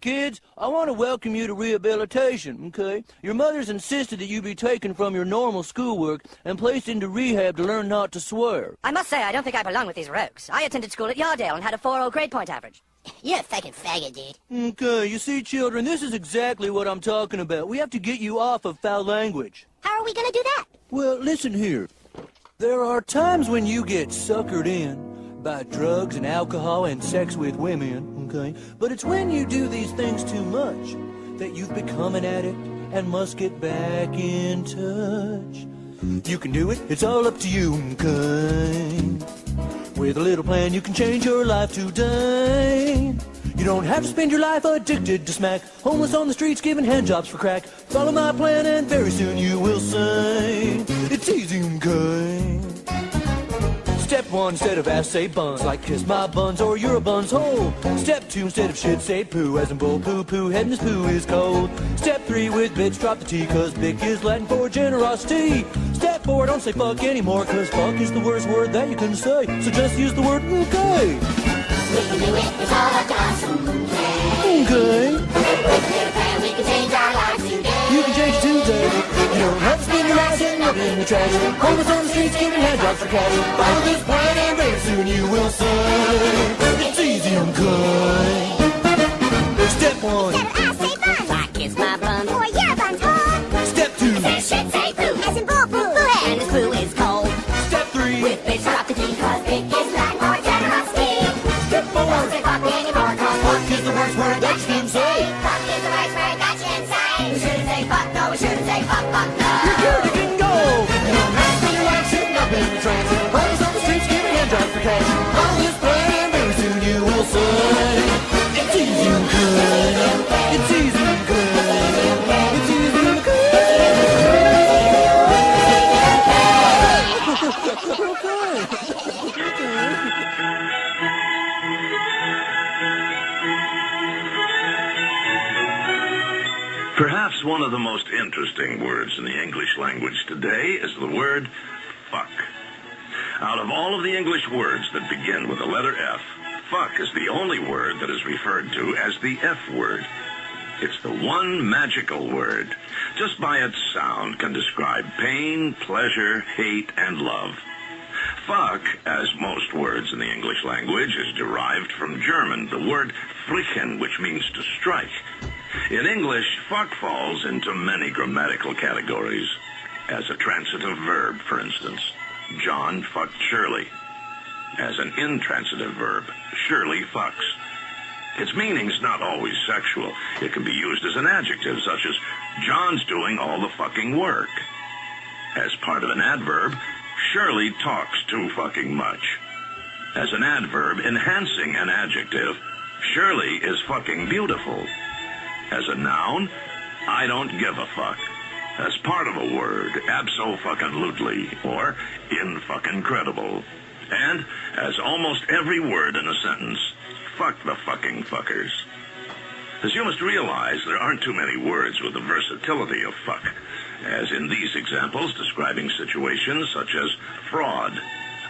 Kids, I want to welcome you to rehabilitation, okay? Your mother's insisted that you be taken from your normal schoolwork and placed into rehab to learn not to swear. I must say, I don't think I belong with these rogues. I attended school at Yardale and had a 4.0 grade point average. You're a fucking faggot, dude. Okay, you see, children, this is exactly what I'm talking about. We have to get you off of foul language. How are we gonna do that? Well, listen here. There are times when you get suckered in by drugs and alcohol and sex with women, okay? But it's when you do these things too much that you've become an addict and must get back in touch. You can do it, it's all up to you, okay? With a little plan, you can change your life today. You don't have to spend your life addicted to smack, homeless on the streets giving handjobs for crack. Follow my plan and very soon you will say, it's easy, okay? Step 1, instead of ass, say buns, like kiss my buns or you're a bun's hole. Step 2, instead of shit, say poo, as in bull poo poo, head and his poo is cold. Step 3, with bitch, drop the T, cause bick is Latin for generosity. Step 4, don't say fuck anymore, cause fuck is the worst word that you can say, so just use the word okay. We can do it, it's all up to us, okay? Okay. With a little plan, we can change our lives today. You can change today. You don't have to spend your life sitting up in the trash, homeless on the streets giving handjobs for cash. Follow this plan and very soon you will say, it's easy and good. Step 1. Instead of us, say buns. Like kiss my bun. Or your buns hole. Step 2. Say shit, say poo. As in bull poo poo head. And his poo is cold. Step 3. With bitch, drop the T, cause big is Latin for generosity. Step 4. Don't say fuck anymore, cause fuck Is the worst word that you can say. fuck is the worst word that you can say. We shouldn't say fuck, no, we shouldn't say fuck, fuck, no. You're cured, you can go. You don't have to spend your life sitting up in the trash, homeless on the streets giving handjobs for cash. Follow this plan and very soon you will say, it's easy and good. It's easy and good. It's easy and good. Perhaps one of the most interesting words in the English language today is the word fuck. Out of all of the English words that begin with the letter F, fuck is the only word that is referred to as the F word. It's the one magical word. Just by its sound can describe pain, pleasure, hate, and love. Fuck, as most words in the English language, is derived from German, the word flicken, which means to strike. In English, fuck falls into many grammatical categories. As a transitive verb, for instance, John fucked Shirley. As an intransitive verb, Shirley fucks. Its meaning's not always sexual. It can be used as an adjective, such as, John's doing all the fucking work. As part of an adverb, Shirley talks too fucking much. As an adverb enhancing an adjective, Shirley is fucking beautiful. As a noun, I don't give a fuck. As part of a word, abso-fucking-lutely, or in-fucking-credible. And, as almost every word in a sentence, fuck the fucking fuckers. As you must realize, there aren't too many words with the versatility of fuck, as in these examples describing situations such as fraud,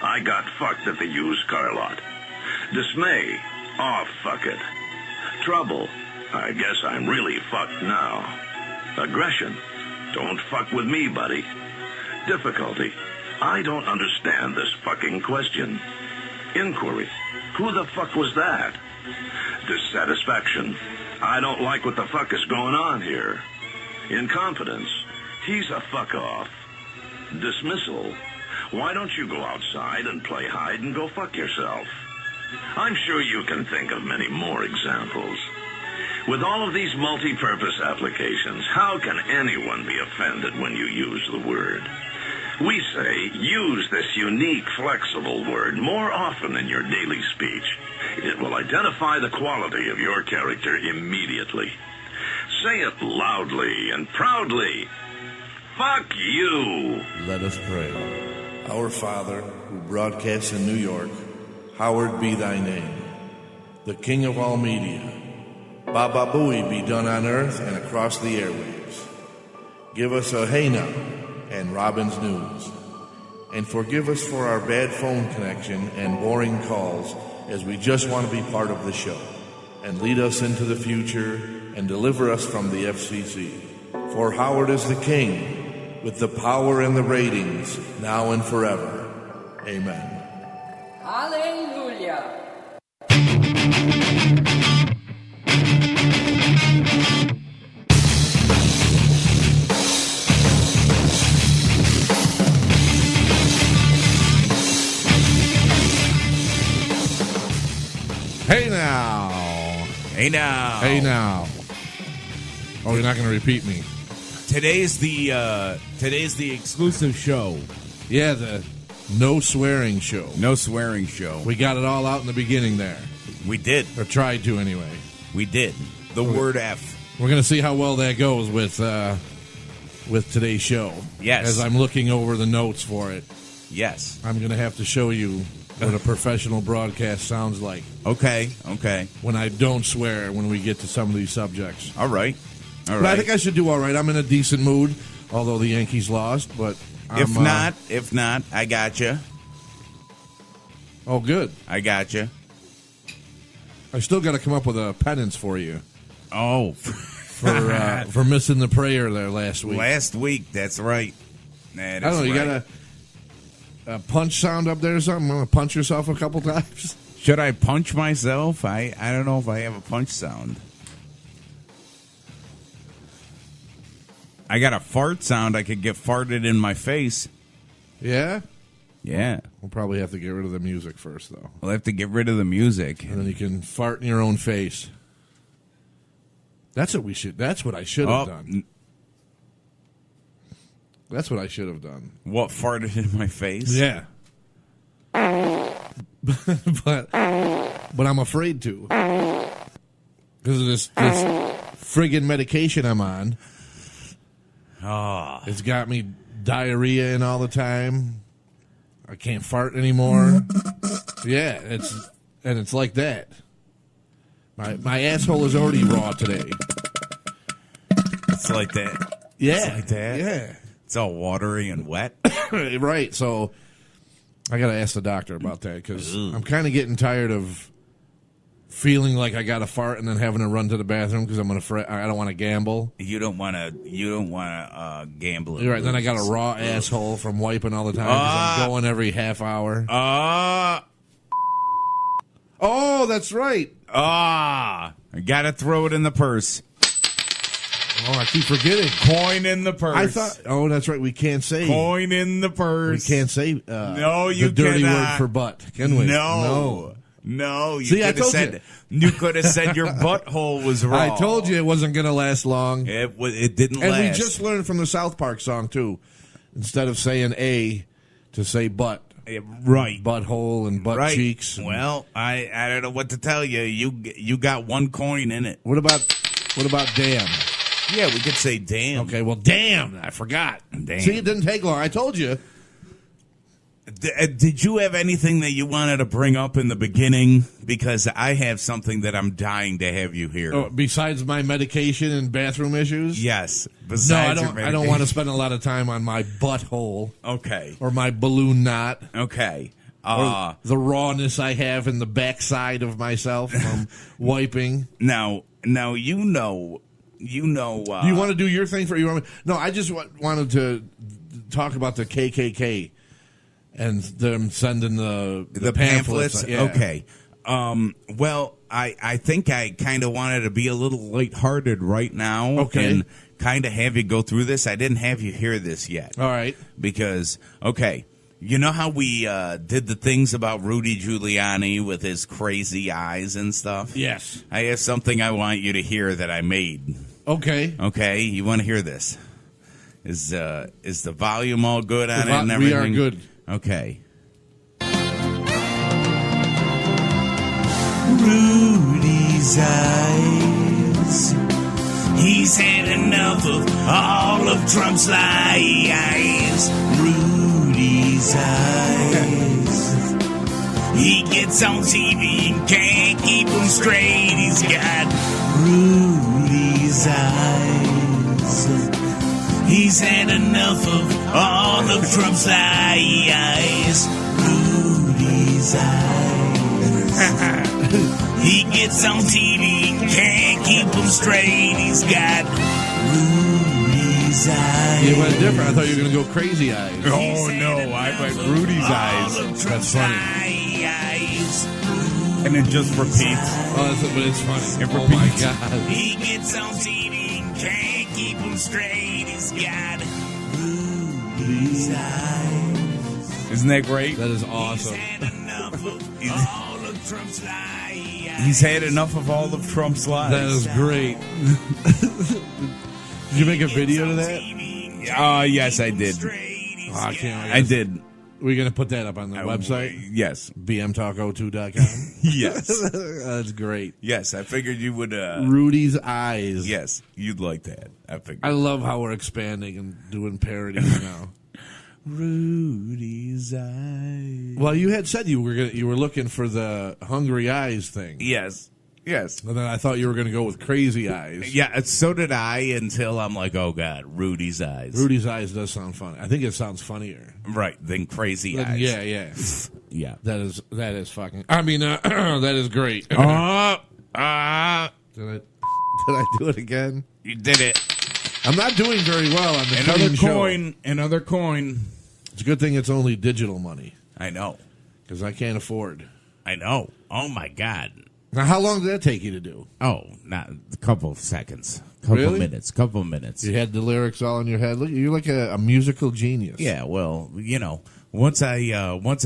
I got fucked at the used car lot. Dismay, oh, fuck it. Trouble, I guess I'm really fucked now. Aggression, don't fuck with me, buddy. Difficulty, I don't understand this fucking question. Inquiry, who the fuck was that? Dissatisfaction, I don't like what the fuck is going on here. Incompetence, he's a fuck off. Dismissal, why don't you go outside and play hide and go fuck yourself? I'm sure you can think of many more examples. With all of these multi-purpose applications, how can anyone be offended when you use the word? We say, use this unique, flexible word more often in your daily speech. It will identify the quality of your character immediately. Say it loudly and proudly. Fuck you. Let us pray. Our Father, who broadcasts in New York, hallowed be thy name. The King of all media, Baba Booey be done on earth and across the airwaves. Give us a hey now and Robin's News. And forgive us for our bad phone connection and boring calls, as we just want to be part of the show. and lead us into the future, and deliver us from the FCC. For Howard is the king, with the power and the ratings, now and forever. Amen. Hallelujah. Hey now. Hey now. Hey now. Oh, you're not going to repeat me. Today's the exclusive show. Yeah, the no swearing show. No swearing show. We got it all out in the beginning there. We did. Or tried to anyway. We did. The word F. We're going to see how well that goes with today's show. Yes. As I'm looking over the notes for it. Yes. I'm going to have to show you what a professional broadcast sounds like. Okay. When I don't swear when we get to some of these subjects. All right. But I think I should do all right. I'm in a decent mood, although the Yankees lost. But If not, I got you. Oh, good. I got you. I still got to come up with a penance for you. Oh. For missing the prayer there last week. Last week, that's right. That I don't know, you right. got a punch sound up there or something? Want to punch yourself a couple times? Should I punch myself? I don't know if I have a punch sound. I got a fart sound. I could get farted in my face. Yeah? Yeah. We'll probably have to get rid of the music first, though. We'll have to get rid of the music. And then you can fart in your own face. That's what I should have done. That's what I should have done. What, farted in my face? Yeah. but I'm afraid to. Because of this friggin' medication I'm on. Oh. It's got me diarrhea in all the time. I can't fart anymore. Yeah, it's like that. My asshole is already raw today. It's like that. Yeah. It's like that. Yeah. It's all watery and wet. Right. So I got to ask the doctor about that because I'm kind of getting tired of feeling like I got to fart and then having to run to the bathroom because I don't want to gamble. You don't want to gamble. You're right. Then I got a raw asshole from wiping all the time because I'm going every half hour. Oh, that's right. I got to throw it in the purse. Oh, I keep forgetting. Coin in the purse. I thought. Oh, that's right. We can't say coin in the purse. We can't say. No, you the dirty cannot. word for butt. Can we? No. You See, I could have told said you could have said your butthole was raw. I told you it wasn't going to last long. It didn't and last. we just learned from the South Park song too. Instead of saying a, to say butt. Right. Butthole and butt cheeks. Well, I don't know what to tell you. You got one coin in it. What about damn? Yeah, we could say damn. Okay, well, damn. I forgot. Damn. See, it didn't take long. I told you. Did you have anything that you wanted to bring up in the beginning? Because I have something that I'm dying to have you hear. Oh, besides my medication and bathroom issues? Yes. No, Besides I don't want to spend a lot of time on my butthole. Okay. Or my balloon knot. Okay. Or the rawness I have in the backside of myself from wiping. Now you know. Do you want to do your thing for you? No, I just wanted to talk about the KKK and them sending the pamphlets. Yeah. Okay. Well, I think I kind of wanted to be a little lighthearted right now. Okay. And kind of have you go through this. I didn't have you hear this yet. All right. Because, okay, you know how we did the things about Rudy Giuliani with his crazy eyes and stuff? Yes. I have something I want you to hear that I made. Okay. Okay, you want to hear this? Is the volume all good on it and We everything? are good. Okay. Rudy's eyes. He's had enough of all of Trump's lies. Rudy's eyes. He gets on TV and can't keep them straight. He's got Rudy's eyes. He's had enough of all of Trump's lies. Rudy's eyes. He gets on TV, can't keep him straight. He's got Rudy's eyes. You went different. I thought you were going to go Crazy Eyes. Oh, no, I went Rudy's eyes. That's funny. And it just repeats. Oh, but it's funny. It Oh, my repeats. God. He gets on TV, can't keep him straight. He's got Rudy's eyes. Isn't that great? That is awesome. He's had enough of all of Trump's lies. That is great. Did you make a video to that? Yes, I did. Oh, I can't. I did. We're going to put that up on the website? Yes. bmtalk02.com. Yes. That's great. Yes, I figured you would. Rudy's Eyes. Yes, you'd like that. I figured. I love how we're expanding and doing parodies now. Rudy's eyes. Well, you had said you were looking for the Hungry Eyes thing. Yes. Yes. And then I thought you were going to go with Crazy Eyes. Yeah, so did I until I'm like, oh, God, Rudy's eyes. Rudy's Eyes does sound funny. I think it sounds funnier. Right, than Crazy Eyes. Yeah, yeah. Yeah. That is fucking. I mean, that is great. Did I do it again? You did it. I'm not doing very well on the Another clean show. coin. Another coin. It's a good thing it's only digital money I know. because I can't afford. I know. Oh, my God. Now, how long did that take you to do? Oh, not a couple of seconds. Couple Really? minutes. Couple minutes. You had the lyrics all in your head. Look, you're like a musical genius. Yeah, well, once I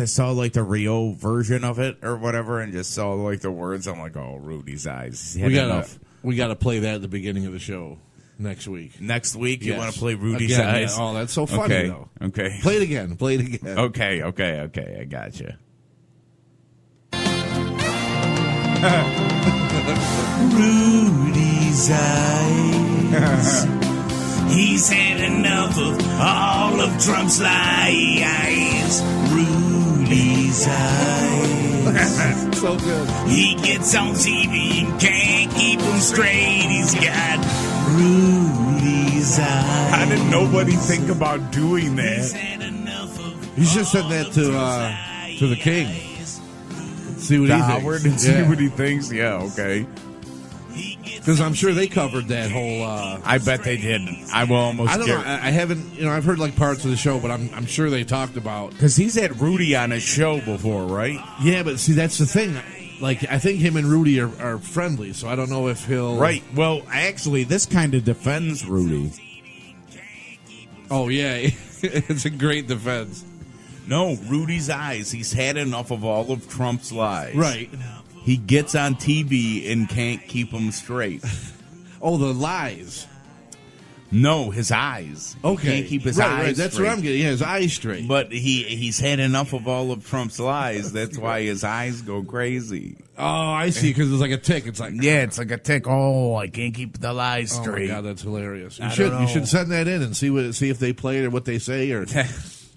saw like the Rio version of it or whatever, and just saw like the words, I'm like, oh, Rudy's eyes. Had enough. We gotta play that at the beginning of the show next week. Next week, you Yes. want to play Rudy's Again, eyes? yeah. Oh, that's so funny Okay. though. Okay. Play it again. Play it again. Okay. I gotcha. Rudy's eyes. He's had enough of all of Trump's lies. Rudy's eyes. So good. He gets on TV and can't keep him straight. He's got Rudy's eyes. How did nobody think about doing that? You should send that to the king. See what To he Howard thinks. and see what he thinks? Yeah, okay. Because I'm sure they covered that whole. I bet they did. I will almost I don't know. I haven't. I've heard like parts of the show, but I'm sure they talked about. because he's had Rudy on his show before, right? Yeah, but see, that's the thing. Like, I think him and Rudy are friendly, so I don't know if he'll. Right. Well, actually, this kind of defends Rudy. Oh yeah, it's a great defense. No, Rudy's eyes. He's had enough of all of Trump's lies. Right. He gets on TV and can't keep them straight. Oh, the lies. No, his eyes. He Okay, can't keep his right, eyes right. That's straight. what I'm getting. Yeah, his eyes straight. But he's had enough of all of Trump's lies. That's why his eyes go crazy. Oh, I see. Because it's like a tick. It's like Yeah, it's like a tick. Oh, I can't keep the lies Oh my straight. god, that's hilarious. You I should don't you know. should send that in and see if they play it or what they say or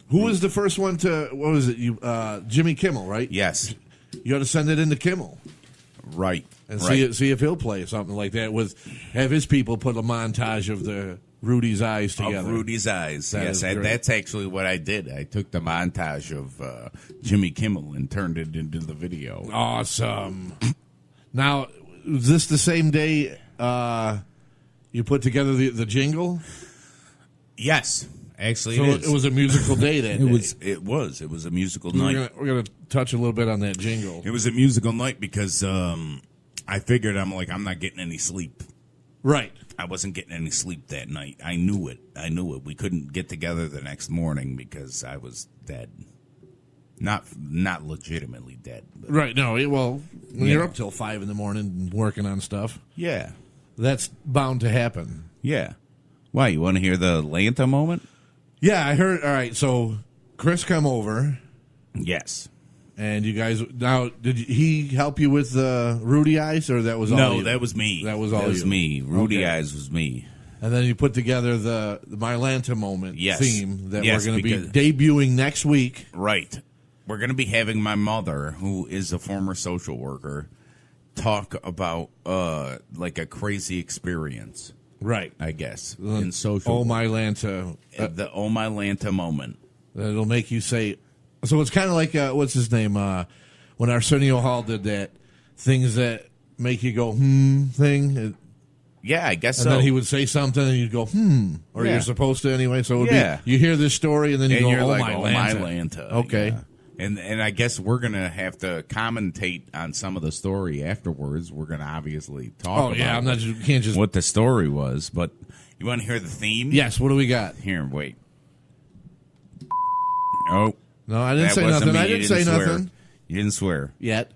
who was the first one to what was it? You Jimmy Kimmel, right? Yes, You ought to send it in to Kimmel right. and right. see if he'll play something like that with have his people put a montage of the Rudy's eyes together. Of Rudy's eyes. That is great. That's actually what I did. I took the montage of Jimmy Kimmel and turned it into the video. Awesome. Now, is this the same day you put together the jingle? Yes, actually, So it is. it was a musical day that day. It was a musical night. We're gonna touch a little bit on that jingle. It was a musical night because I figured I'm not getting any sleep. Right. I wasn't getting any sleep that night. I knew it. We couldn't get together the next morning because I was dead. Not legitimately dead. But Right. No. When Yeah. you're up till 5 a.m. working on stuff, yeah. that's bound to happen. Yeah. Why, you want to hear the Lanta moment? Yeah, I heard. All right. So Chris come over, Yes. and you guys. Now, did he help you with Rudy Eyes, or that was all No, you? that was me. That was all That was you. me. Rudy Okay. Eyes was me. And then you put together the My Lanta moment Yes. theme that Yes, we're going to be because- debuting next week. Right. We're going to be having my mother, who is a former social worker, talk about like a crazy experience, Right. I guess, in social Oh work. My Lanta. The Oh My Lanta moment. That'll make you say. So it's kind of like what's his name when Arsenio Hall did that. things that make you go thing. Yeah, I guess And so. then he would say something, and you'd go, or Yeah. you're supposed to anyway. So it would Yeah. be, you hear this story, and then you and go, you're oh, like, my oh, Lanta. my Lanta. Okay. Yeah. And I guess we're going to have to commentate on some of the story afterwards. We're going to obviously talk Oh, about yeah, I'm not, you can't just. what the story was. But you want to hear the theme? Yes, what do we got? Here, wait. Oh. No, I didn't that say wasn't nothing. me. I You didn't say swear. nothing You didn't swear. yet.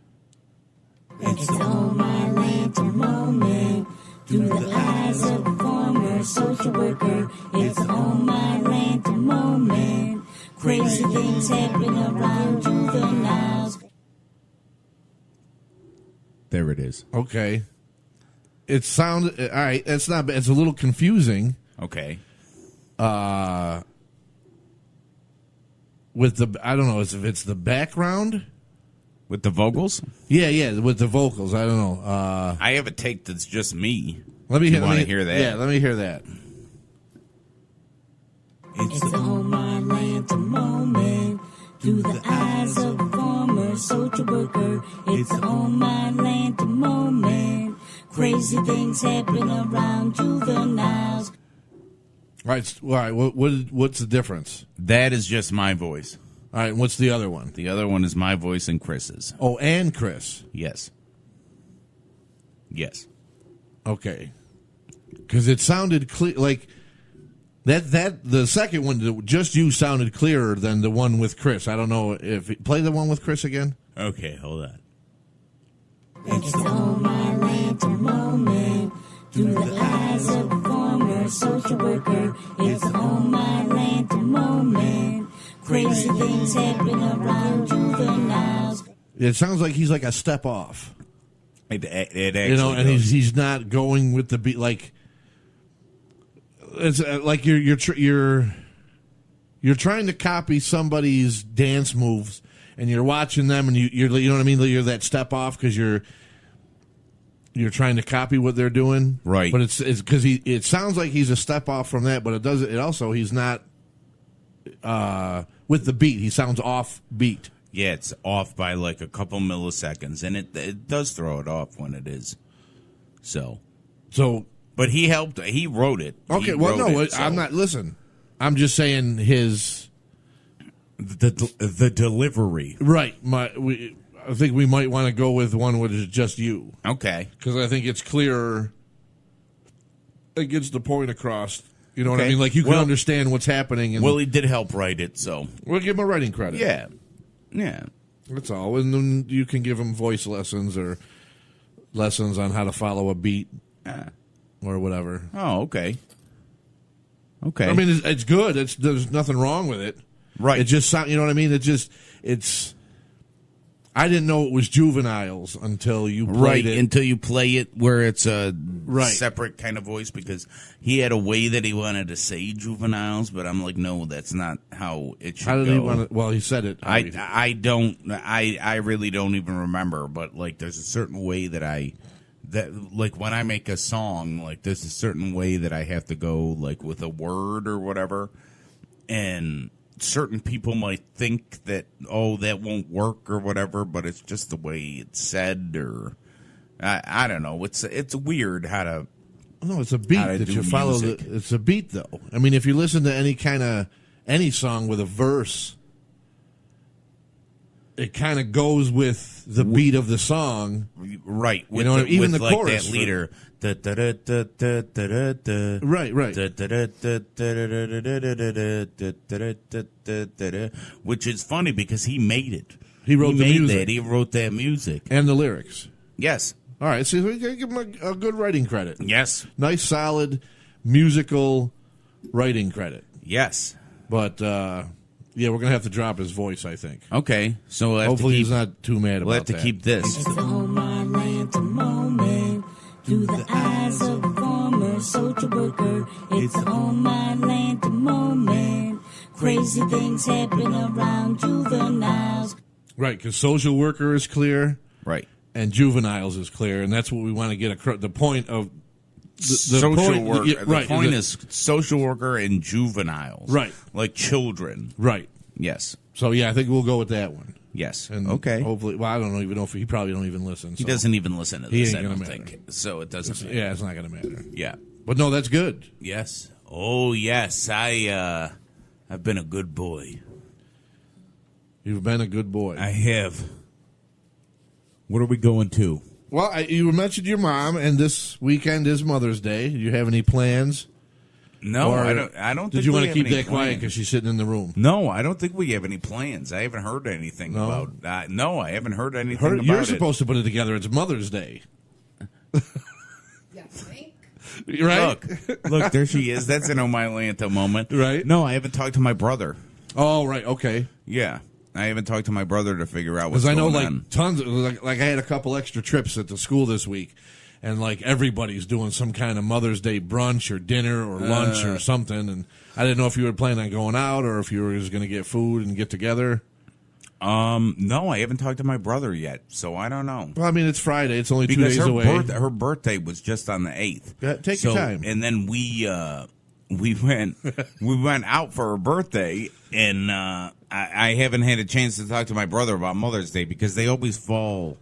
It's on my Lanta moment. Through the eyes of a former social worker. It's on my Lanta moment. Crazy things happen around juveniles. There it is. Okay. It sounded, all right, it's not, it's a little confusing. Okay. With the, I don't know if it's the background. With the vocals? Yeah, with the vocals. I don't know. I have a take that's just me. Let me You hear. wanna let me- hear that? Yeah, let me hear that. It's on my Lanta moment. Through the eyes of a former social worker. It's on my Lanta moment. Crazy things happen around juveniles. All right. What's the difference? That is just my voice. All right, what's the other one? The other one is my voice and Chris's. Oh, and Chris. Yes. Yes. Okay. Because it sounded clear, like that. The second one, just you, sounded clearer than the one with Chris. I don't know if play the one with Chris again. Okay, hold on. It's on my Lanta moment. Through the eyes of a former social worker. It's on my Lanta moment. Crazy things happen around juveniles. It sounds like he's like a step off. It actually You know, and does. he's not going with the beat. Like it's like you're trying to copy somebody's dance moves, and you're watching them, and you're you know what I mean. You're that step off because you're trying to copy what they're doing, Right. But it's because it sounds like he's a step off from that, but it also he's not with the beat. He sounds off beat. Yeah, it's off by like a couple milliseconds, and it does throw it off when it is. So, but he helped. He wrote it. Okay, He well, wrote no, it, so I'm not. Listen, I'm just saying his the delivery. right. I think we might want to go with one which is just you, Okay. because I think it's clearer. It gets the point across. You know what I Okay. mean? Like you can Well- understand what's happening, and Well, he did help write it, so we'll give him a writing credit. yeah, yeah. That's all. And then you can give him voice lessons or lessons on how to follow a beat or whatever. Oh, okay. Okay. I mean, it's good. There's nothing wrong with it. Right. It just sound. You know what I mean? It's. I didn't know it was Juveniles until you played right it. until you play it where it's a Right. separate kind of voice, because he had a way that he wanted to say juveniles, but I'm like, no, that's not how it should How did go. he want to? Well, he said it. I really don't even remember, but like there's a certain way that like when I make a song, like there's a certain way that I have to go, like with a word or whatever, and certain people might think that, oh, that won't work or whatever, but it's just the way it's said, or I don't know. It's weird how to. No, it's a beat how to that do you follow. music. It's a beat, though. I mean, if you listen to any song with a verse, it kind of goes with the beat of the song. Right, with know, even with the like chorus that leader. Right. Which is funny because he made it. He wrote the made music. that. He wrote that music. And the lyrics. Yes. All right, so we gotta give him a good writing credit. Yes. Nice, solid, musical writing credit. Yes. But yeah, we're gonna have to drop his voice, I think. Okay. So we'll have Hopefully, to keep, he's not too mad about we'll have to that. keep this. It's on my Lanta moment. Through the eyes of a former social worker. It's on my Lanta moment. Crazy things happen around juveniles. Right, because social worker is clear Right. and juveniles is clear, and that's what we want to get across. The point of the social point, worker. yeah, right, the point is social worker and juveniles. Right. Like children. right. Yes. So yeah, I think we'll go with that one. Yes. And okay. Hopefully, well, I don't even know if he probably don't even listen. He so. doesn't even listen to He this, ain't I gonna don't matter. think. So it doesn't matter. Yeah, it's not going to matter. Yeah. But no, that's good. Yes. Oh, yes. I've been a good boy. You've been a good boy. I have. What are we going to? Well, you mentioned your mom, and this weekend is Mother's Day. Do you have any plans? No, Or I don't. Did think you we want to have keep any that quiet plans. because she's sitting in the room? No, I don't think we have any plans. I haven't heard anything No? about. No, I haven't heard anything about You're it. supposed to put it together. It's Mother's Day. Right? Look, there she is. That's an Oh My Lanta moment. Right. No, I haven't talked to my brother. Oh, right. Okay. Yeah, I haven't talked to my brother to figure out what's Because I know, going like, on. tons of, like, I had a couple extra trips at the school this week, and, like, everybody's doing some kind of Mother's Day brunch or dinner or lunch or something, and I didn't know if you were planning on going out or if you were just going to get food and get together. No, I haven't talked to my brother yet, so I don't know. Well, I mean, it's Friday. It's only 2 Because days away. her birthday was just on the 8th. Yeah, take your time. And then we went out for her birthday, and I haven't had a chance to talk to my brother about Mother's Day because they always fall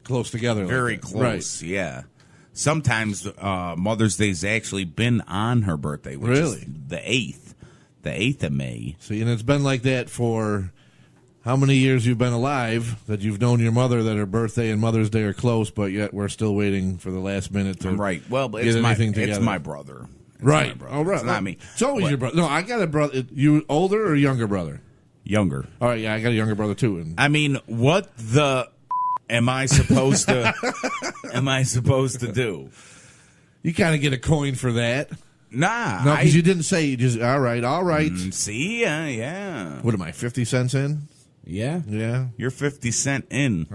Close together. like very that. close. Yeah. Sometimes Mother's Day's actually been on her birthday, which Really? is the 8th of May. See, and it's been like that for how many years you've been alive that you've known your mother that her birthday and Mother's Day are close, but yet we're still waiting for the last minute to Right. Well, get it's anything together. it's my brother. It's right. my brother. Oh, right. It's not me. It's always What? your brother. No, I got a brother. You older or younger brother? Younger. All right, yeah, I got a younger brother too. And I mean, what the am I supposed to do? you kind of get a coin for that. Nah. No, because you didn't say. You just all right. See, yeah. What am I? 50 cents in? Yeah. Yeah, You're 50 cent in.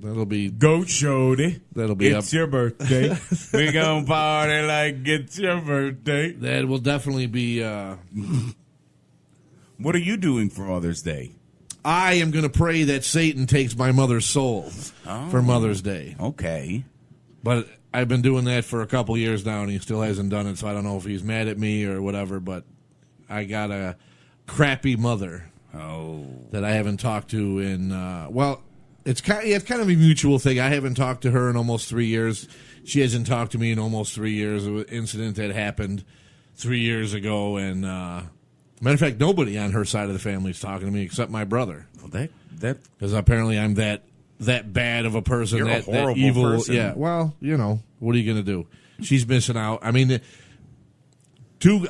that'll be Go, Shody. that'll be It's up. your birthday. We gonna party like it's your birthday. That will definitely be. What are you doing for Mother's Day? I am going to pray that Satan takes my mother's soul for Mother's Day. Okay. But I've been doing that for a couple years now, and he still hasn't done it. So I don't know if he's mad at me or whatever. But I got a crappy mother Oh. that I haven't talked to in. Well, it's kind of a mutual thing. I haven't talked to her in almost 3 years. She hasn't talked to me in almost 3 years. It was an incident that happened 3 years ago, and matter of fact, nobody on her side of the family is talking to me except my brother, Well, that because apparently I'm that bad of a person. You're a that horrible evil. person. Yeah. Well, what are you going to do? She's missing out. I mean,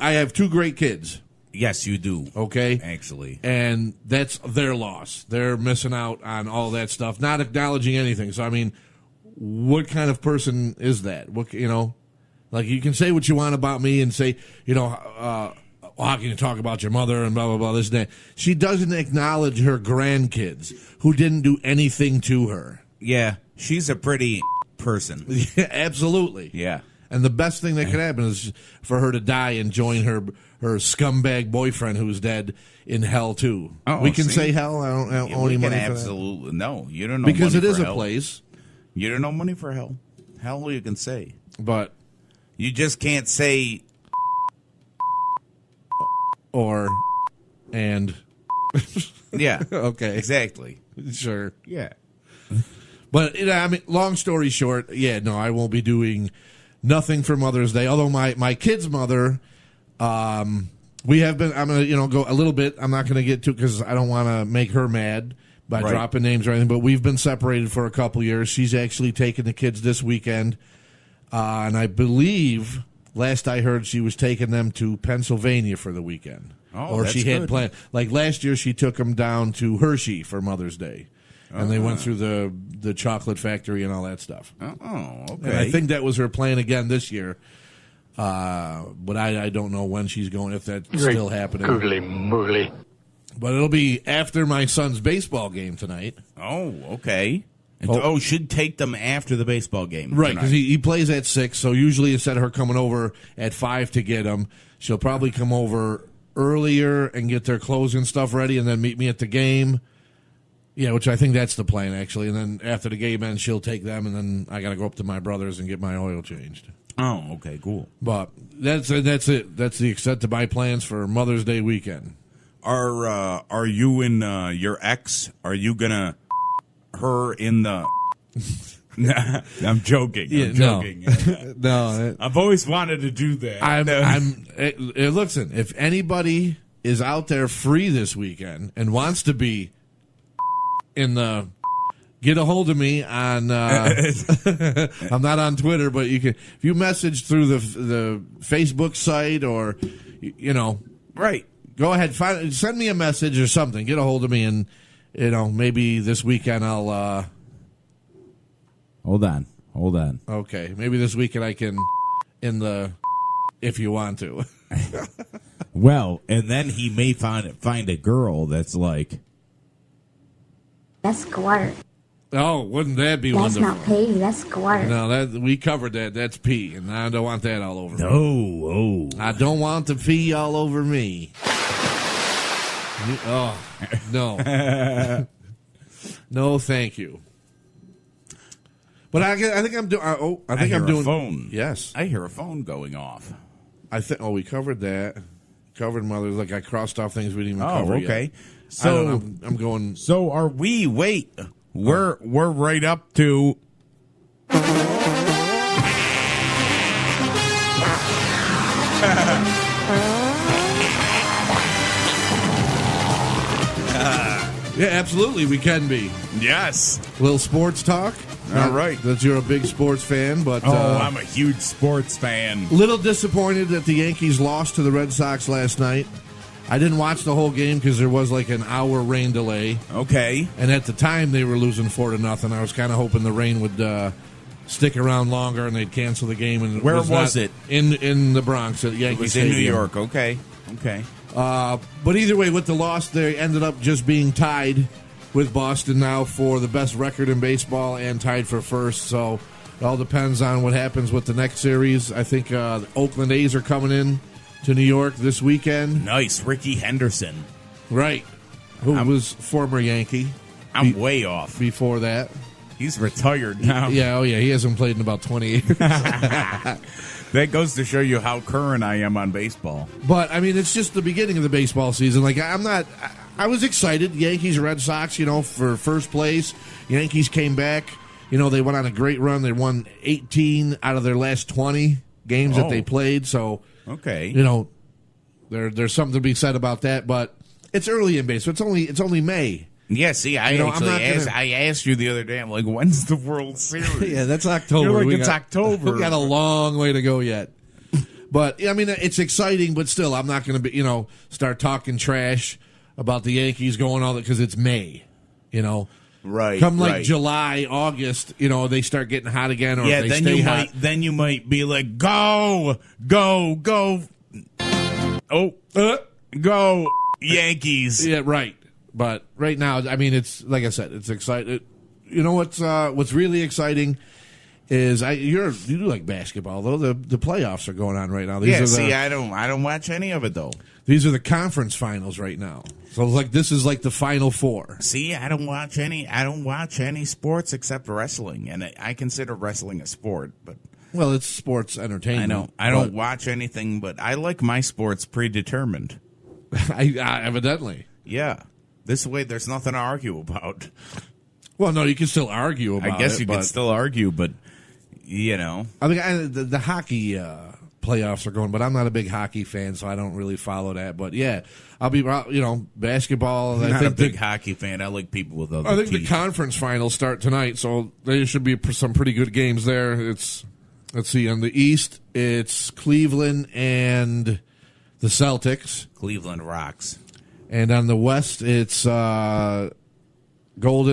I have 2 great kids. yes, you do. Okay. Actually. And that's their loss. They're missing out on all that stuff, not acknowledging anything. So, I mean, what kind of person is that? What, like you can say what you want about me and say, how can you talk about your mother and blah, blah, blah, this and that. She doesn't acknowledge her grandkids who didn't do anything to her. Yeah, she's a pretty person. Yeah, absolutely. Yeah. And the best thing that could happen is for her to die and join her scumbag boyfriend who's dead in hell too. Oh, we can see? say hell. I don't Yeah, owe we any can money for that. absolutely no. You don't know Because money it is for a hell. place, You don't know money for hell. Hell, you can say. but You just can't say. and Yeah. okay, Exactly. sure. Yeah. But I mean, long story short, yeah, no, I won't be doing nothing for Mother's Day. Although my kid's mother, we have been. I'm gonna go a little bit. I'm not gonna get to because I don't want to make her mad by Right. dropping names or anything. But we've been separated for a couple years. She's actually taking the kids this weekend, and I believe last I heard she was taking them to Pennsylvania for the weekend. Oh, or she that's had good. planned. Like last year, she took them down to Hershey for Mother's Day. And they went through the chocolate factory and all that stuff. Oh, okay. And I think that was her plan again this year. But I don't know when she's going, if that's still happening. Googly moogly. But it'll be after my son's baseball game tonight. Oh, okay. Oh. Should take them after the baseball game. Right, tonight. because he plays at 6, so usually instead of her coming over at 5 to get him, she'll probably come over earlier and get their clothes and stuff ready and then meet me at the game. Yeah, which I think that's the plan, actually. And then after the game ends, she'll take them, and then I got to go up to my brother's and get my oil changed. Oh, okay, cool. But that's it. That's the extent of my plans for Mother's Day weekend. are you and your ex? Are you gonna her in the? Nah, I'm joking. I'm joking. No, I've always wanted to do that. Listen, if anybody is out there free this weekend and wants to be in the, get a hold of me on. I'm not on Twitter, but you can. If you message through the Facebook site or, Right. Go ahead, send me a message or something. Get a hold of me, and maybe this weekend I'll. Hold on. Okay, maybe this weekend I can, if you want to. Well, and then he may find a girl that's like. That's squirt. Oh, wouldn't that be That's wonderful? not pee, that's squirt. No, we covered that. That's pee, and I don't want that all over me. Oh. I don't want the pee all over me. Oh, no. No, thank you. But I think I'm doing. I think I'm doing. A phone. Yes, I hear a phone going off. I think. Oh, we covered that. Covered mothers. Like I crossed off things we didn't even cover. Okay. Yet. So I'm going. So are we? Wait, we're right up to. Yeah, absolutely, we can be. Yes. Little sports talk. All right. That you're a big sports fan, but I'm a huge sports fan. Little disappointed that the Yankees lost to the Red Sox last night. I didn't watch the whole game because there was like an hour rain delay. Okay. And at the time they were losing 4-0. I was kind of hoping the rain would stick around longer and they'd cancel the game. And where was it? In the Bronx at Yankee Stadium. It was in New York. Okay. But either way, with the loss, they ended up just being tied with Boston now for the best record in baseball and tied for first. So it all depends on what happens with the next series. I think the Oakland A's are coming in to New York this weekend. Nice. Ricky Henderson. Right. Who was former Yankee. I'm way off. Before that. He's retired now. Yeah, he hasn't played in about 20 years. That goes to show you how current I am on baseball. But, I mean, it's just the beginning of the baseball season. Like, I was excited. Yankees, Red Sox, for first place. Yankees came back. They went on a great run. They won 18 out of their last 20 games that they played. So, okay. There's something to be said about that. But it's early in baseball. It's only May. Yeah, see, I asked you the other day, I'm like, when's the World Series? Yeah, that's October. You're like, it's October. We got a long way to go yet. But, I mean, it's exciting, but still, I'm not going to start talking trash about the Yankees going all that because it's May, Right. Come July, August, they start getting hot again or if they then stay you hot. then you might be like, go. Oh, go Yankees. Yeah, right. But right now, I mean, it's like I said, it's exciting. You know what's really exciting is you do like basketball though. The playoffs are going on right now. I don't watch any of it though. These are the conference finals right now. So this is like the Final Four. See, I don't watch any sports except wrestling, and I consider wrestling a sport, but. Well, it's sports entertainment. I don't watch anything, but I like my sports predetermined. I evidently. Yeah. This way, there's nothing to argue about. Well, no, you can still argue about it. I guess you can still argue, but, I mean, the hockey playoffs are going, but I'm not a big hockey fan, so I don't really follow that. But, yeah, I'll be, basketball. I'm not a big hockey fan. I like people with other I think teeth. the conference finals start tonight, so there should be some pretty good games there. Let's see, on the East, it's Cleveland and the Celtics. Cleveland rocks. And on the West, it's Golden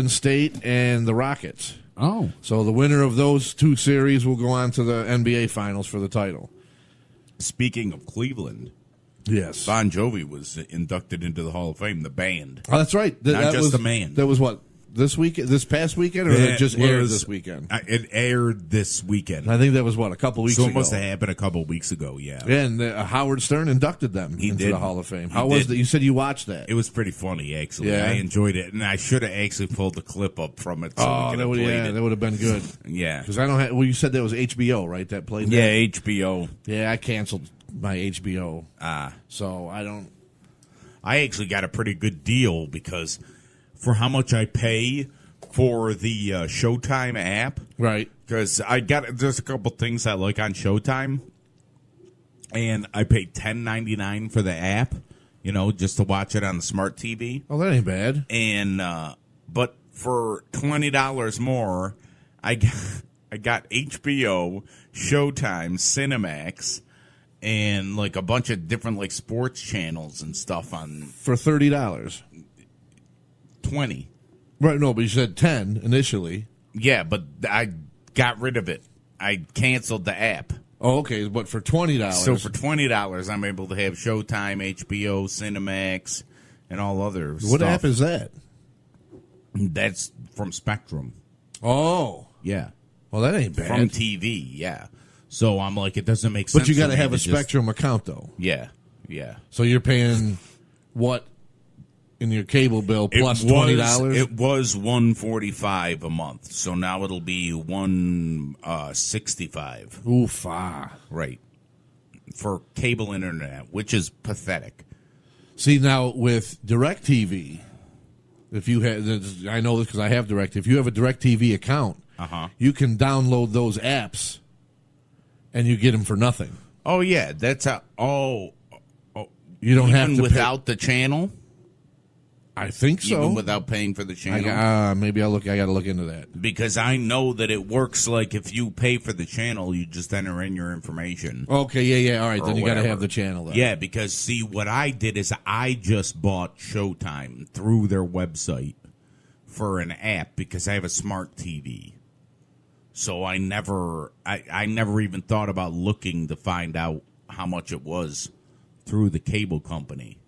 State and the Rockets. Oh. So the winner of those two series will go on to the NBA Finals for the title. Speaking of Cleveland, yes, Bon Jovi was inducted into the Hall of Fame, the band. Oh, that's right. Not just the man. That was what? This past weekend, or it just aired this weekend? It aired this weekend. I think that was a couple weeks ago. So it must have happened a couple weeks ago, yeah. And Howard Stern inducted them into the Hall of Fame. How was that? You said you watched that. It was pretty funny, actually. Yeah. I enjoyed it, and I should have actually pulled the clip up from it. So that would have been good. Yeah, because I don't have. Well, you said that was HBO, right? That played. Yeah, HBO. Yeah, I canceled my HBO. So I don't. I actually got a pretty good deal because for how much I pay for the Showtime app, Right. because there's a couple things I like on Showtime, and I paid $10.99 for the app, just to watch it on the smart TV. Oh, that ain't bad. And but for $20 more, I got HBO, Showtime, Cinemax, and like a bunch of different like sports channels and stuff on For $30. 20. Right, no, but you said 10 initially. Yeah, but I got rid of it. I canceled the app. Oh, okay, but for $20. So for $20, I'm able to have Showtime, HBO, Cinemax, and all other stuff. What app is that? That's from Spectrum. Oh. Yeah. Well, that ain't bad. From TV, yeah. So I'm like, it doesn't make sense. But you got to to me have a just- Spectrum account, though. Yeah. So you're paying what in your cable bill plus $20? It was $145 a month, so now it'll be $165. Oof. Right. For cable internet, which is pathetic. See, now with DirecTV, if you have, I know this because I have Direct. If you have a DirecTV account, you can download those apps, and you get them for nothing. Oh yeah, that's a You don't have to without the channel. I think so. Even without paying for the channel. Maybe I got to look into that because I know that it works. Like if you pay for the channel, you just enter in your information. Okay, yeah. All right, then you got to whatever. have the channel. Then. Yeah, because see, what I did is I just bought Showtime through their website for an app because I have a smart TV. So I never even thought about looking to find out how much it was through the cable company.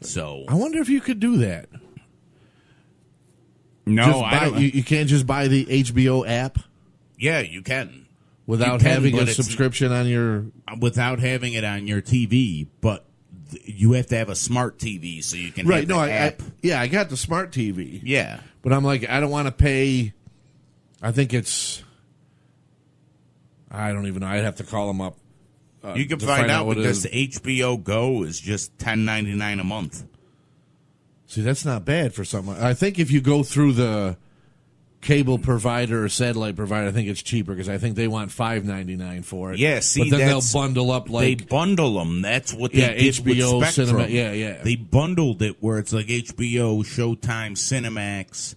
So I wonder if you could do that. No, I don't. You can't just buy the HBO app. Yeah, you can without You can, having but a subscription on your. Without having it on your TV, but you have to have a smart TV so you can. Right. Have No. the app. I got the smart TV. Yeah. But I'm like, I don't want to pay. I think it's. I don't even know. I'd have to call them up. You can to find out what it because is. HBO Go is just $10.99 a month. See, that's not bad for someone. I think if you go through the cable provider or satellite provider, I think it's cheaper because I think they want $5.99 for it. Yeah, see, but then they'll that's- bundle up They like bundle them. That's what they did HBO, with Spectrum. Cinema. Yeah. They bundled it where it's like HBO, Showtime, Cinemax,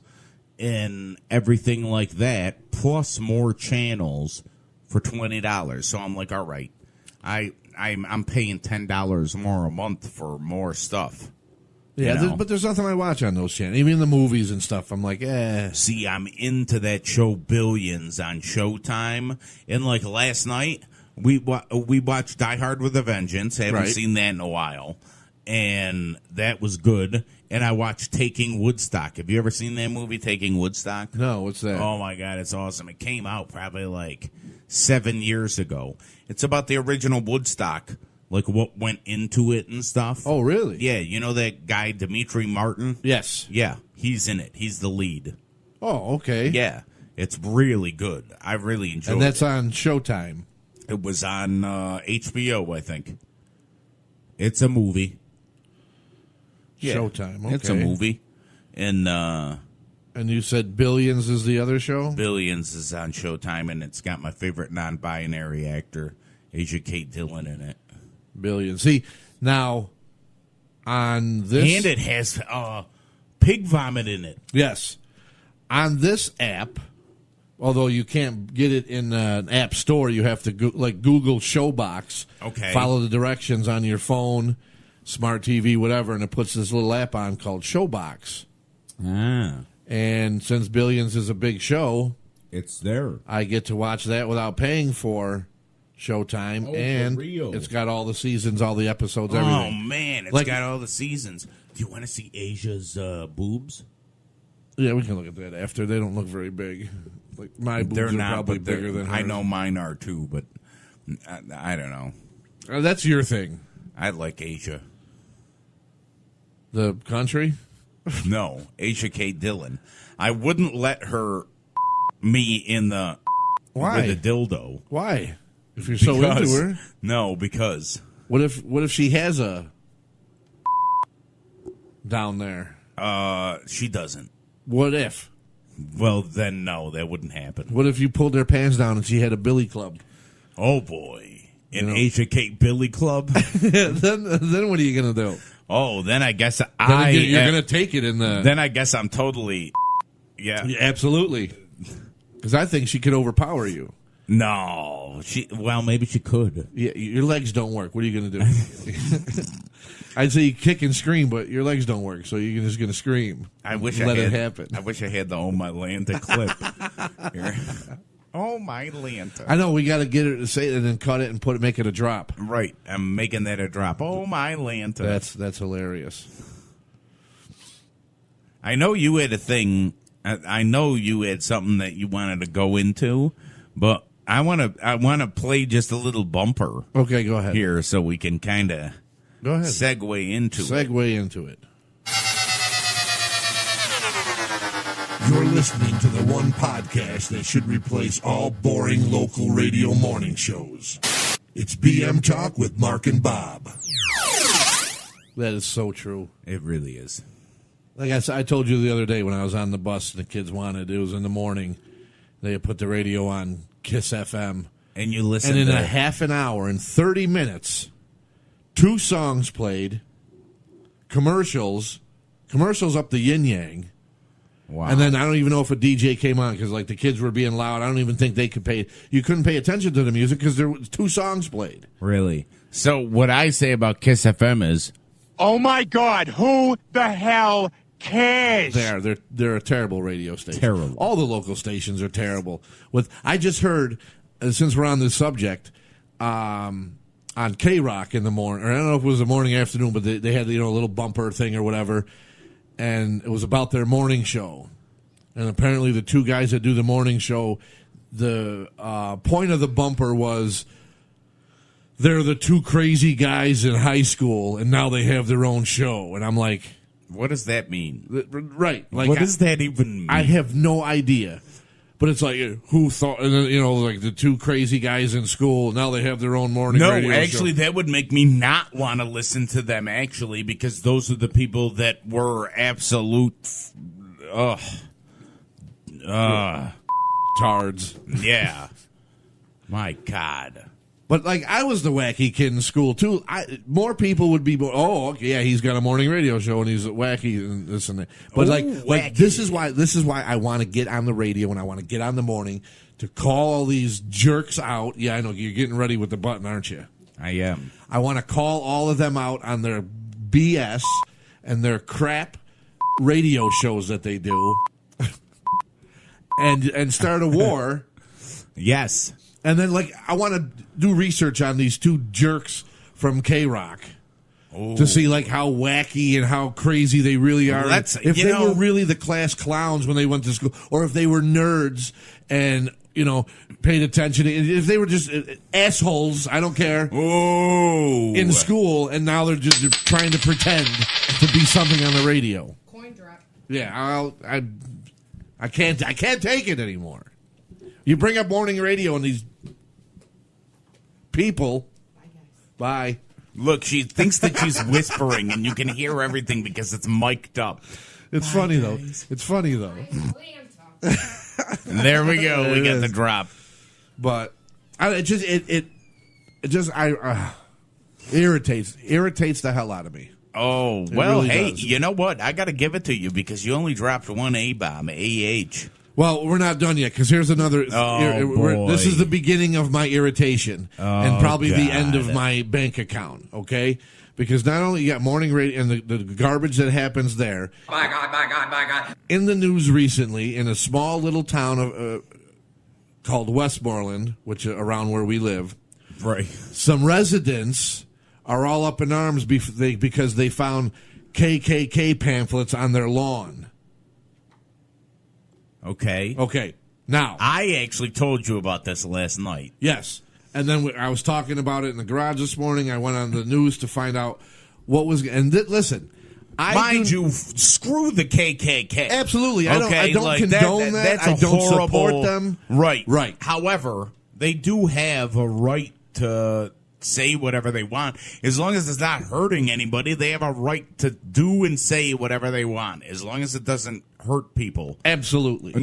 and everything like that, plus more channels for $20. So I'm like, all right, I'm paying $10 more a month for more stuff. Yeah, You know? but there's nothing I watch on those channels. Even the movies and stuff. I'm like, See, I'm into that show Billions on Showtime. And like last night, we watched Die Hard with a Vengeance. Haven't Right. seen that in a while. And that was good. And I watched Taking Woodstock. Have you ever seen that movie, Taking Woodstock? No, what's that? Oh my God, it's awesome. It came out probably like 7 years ago. It's about the original Woodstock, like what went into it and stuff. Oh, really? Yeah, you know that guy, Dimitri Martin? Yes. Yeah, he's in it. He's the lead. Oh, okay. Yeah, it's really good. I really enjoyed And that's it. on Showtime. It was on HBO, I think. It's a movie. Yeah, Showtime. Okay. It's a movie. And And you said Billions is the other show? Billions is on Showtime, and it's got my favorite non-binary actor, Asia Kate Dillon, in it. Billions. See, now on this. And it has pig vomit in it. Yes. On this app, although you can't get it in an app store, you have to Google Showbox. Okay. Follow the directions on your phone, smart TV, whatever, and it puts this little app on called Showbox. Ah. And since Billions is a big show, It's there. I get to watch that without paying for Showtime, Oh, for and real? it's got all the seasons, all the episodes, Oh, everything. man, it's Like- got all the seasons. Do you want to see Asia's boobs? Yeah, we can look at that after. They don't look very big. Like my boobs They're are not, probably but they're- bigger than I hers. know mine are too, but I don't know. That's your thing. I like Asia. The country? No, Asia K. Dillon. I wouldn't let her me in the Why? with a dildo. Why? If you're so into her, No, because what if she has a? down there? She doesn't. What if? Well, then no, that wouldn't happen. What if you pulled their pants down and she had a billy club? Oh boy, an Asia Kate Billy Club. then what are you gonna do? Oh, then I guess you're gonna take it in the. Then I guess I'm totally. Yeah, absolutely. Because I think she could overpower you. No, maybe she could. Yeah, your legs don't work. What are you going to do? I'd say you kick and scream, but your legs don't work, so you're just going to scream. I wish let it happen. I wish I had the "Oh My Lanta" clip. Here. Oh my Lanta! I know we got to get her to say it and then cut it and make it a drop. Right, I'm making that a drop. Oh my Lanta! That's hilarious. I know you had a thing. I know you had something that you wanted to go into, but I want to play just a little bumper. Okay, go ahead here, so we can kind of segue into it. You're listening to the one podcast that should replace all boring local radio morning shows. It's BM Talk with Mark and Bob. That is so true. It really is. Like I told you the other day when I was on the bus and the kids wanted, it was in the morning, they put the radio on KISS FM. And you listen and in to a half an hour, in 30 minutes, 2 songs played, commercials up the yin-yang. Wow. And then I don't even know if a DJ came on because like the kids were being loud. I don't even think they could you couldn't pay attention to the music because there was 2 songs played. Really? So what I say about KISS FM is, oh my God, who the hell cares? They're a terrible radio station. Terrible. All the local stations are terrible. I just heard, since we're on this subject, on K-Rock in the morning, or I don't know if it was the morning or afternoon, but they had a little bumper thing or whatever, and it was about their morning show. And apparently the 2 guys that do the morning show, the point of the bumper was they're the 2 crazy guys in high school, and now they have their own show. And I'm like, what does that mean? Right. Like, what does that even mean? I have no idea. But it's like, who thought, like the 2 crazy guys in school, now they have their own morning radio show. No, actually, that would make me not want to listen to them, actually, because those are the people that were absolute, tards. Yeah. My God. But, like, I was the wacky kid in school, too. More people would be, okay, yeah, he's got a morning radio show, and he's wacky and this and that. But, like this is why I want to get on the radio, and I want to get on the morning to call all these jerks out. Yeah, I know, you're getting ready with the button, aren't you? I am. I want to call all of them out on their BS and their crap radio shows that they do and start a war. Yes. And then, like, I want to do research on these 2 jerks from K-Rock to see, like, how wacky and how crazy they really are. If they were really the class clowns when they went to school, or if they were nerds and, paid attention. If they were just assholes, I don't care, in school, and now they're just trying to pretend to be something on the radio. Coin drop. Yeah, I can't take it anymore. You bring up morning radio and these people. Bye. Look, she thinks that she's whispering, and you can hear everything because it's mic'd up. It's funny, though. It's funny, though. There we go. We got the drop. But it just irritates the hell out of me. Oh, well, really hey, does. you know what? I got to give it to you because you only dropped 1 A-bomb, A-H. Well, we're not done yet because here's another. Boy. This is the beginning of my irritation and probably the end of God. my bank account. Okay, because not only you got morning radio and the garbage that happens there. My God. In the news recently, in a small little town of called Westmoreland, which around where we live, right? Some residents are all up in arms because they found KKK pamphlets on their lawn. Okay. Now, I actually told you about this last night. Yes. And then I was talking about it in the garage this morning. I went on the news to find out what was. And listen, screw the KKK. Absolutely. I don't condone that. I don't support them. Right. Right. However, they do have a right to say whatever they want. As long as it's not hurting anybody, they have a right to do and say whatever they want. As long as it doesn't hurt people. Absolutely.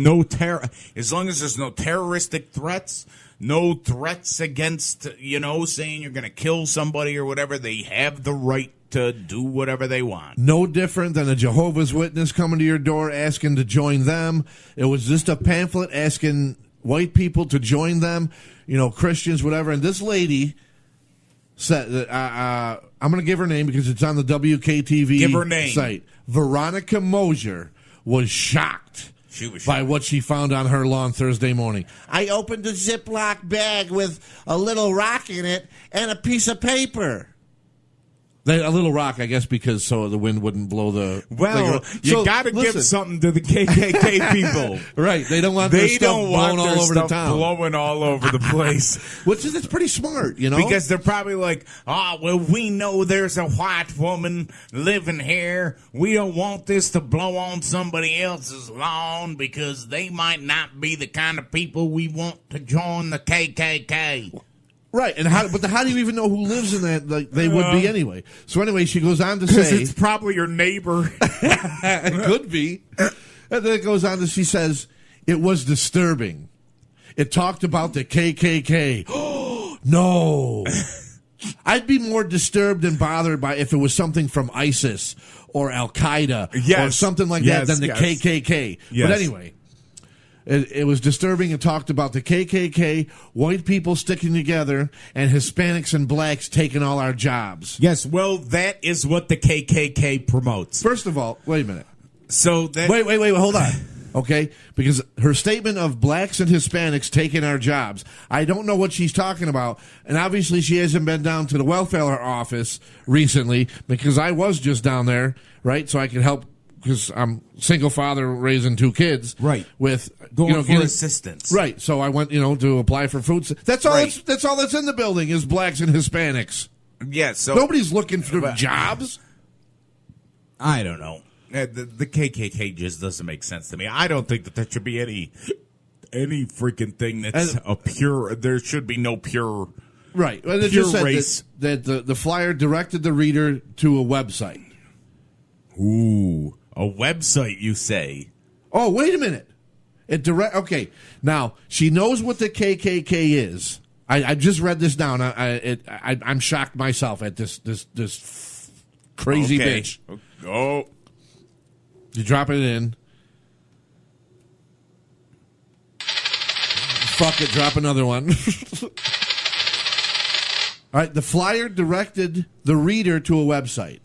As long as there's no terroristic threats, no threats against, saying you're going to kill somebody or whatever, they have the right to do whatever they want. No different than a Jehovah's Witness coming to your door asking to join them. It was just a pamphlet asking white people to join them, Christians, whatever. And this lady said, I'm going to give her name because it's on the WKTV Give her name. site. Veronica Mosier was shocked. She was by shocked. what she found on her lawn Thursday morning. I opened a Ziploc bag with a little rock in it and a piece of paper. A little rock, I guess, because so the wind wouldn't blow the. Well, you got to give something to the KKK people, right? They don't want their stuff blowing all over the town, blowing all over the place. Which is pretty smart, because they're probably like, we know there's a white woman living here. We don't want this to blow on somebody else's lawn because they might not be the kind of people we want to join the KKK. Right, and how do you even know who lives in that? Like, they would be anyway. So anyway, she goes on to say, it's probably your neighbor. It could be. And then it goes on to, she says, it was disturbing. It talked about the KKK. No. I'd be more disturbed and bothered by if it was something from ISIS or Al Qaeda or something like that than the KKK. Yes. But anyway. It was disturbing. It talked about the KKK, white people sticking together, and Hispanics and blacks taking all our jobs. Yes, well, that is what the KKK promotes. First of all, wait a minute. So that Wait, hold on. Okay? Because her statement of blacks and Hispanics taking our jobs, I don't know what she's talking about. And obviously she hasn't been down to the welfare office recently because I was just down there, right? So I could help because I'm single father raising 2 kids. Right. With going for assistance. Right. So I went, to apply for food. That's all that's all that's in the building is blacks and Hispanics. Yeah, so nobody's looking for jobs. I don't know. The KKK just doesn't make sense to me. I don't think that there should be any freaking thing that's a pure. There should be no pure. Right. Well, it pure just said race. that the flyer directed the reader to a website. Ooh, a website, you say? Oh, wait a minute. Okay, now she knows what the KKK is. I just read this down. I'm shocked myself at this crazy bitch. Oh, you drop it in. Fuck it, drop another one. All right, the flyer directed the reader to a website.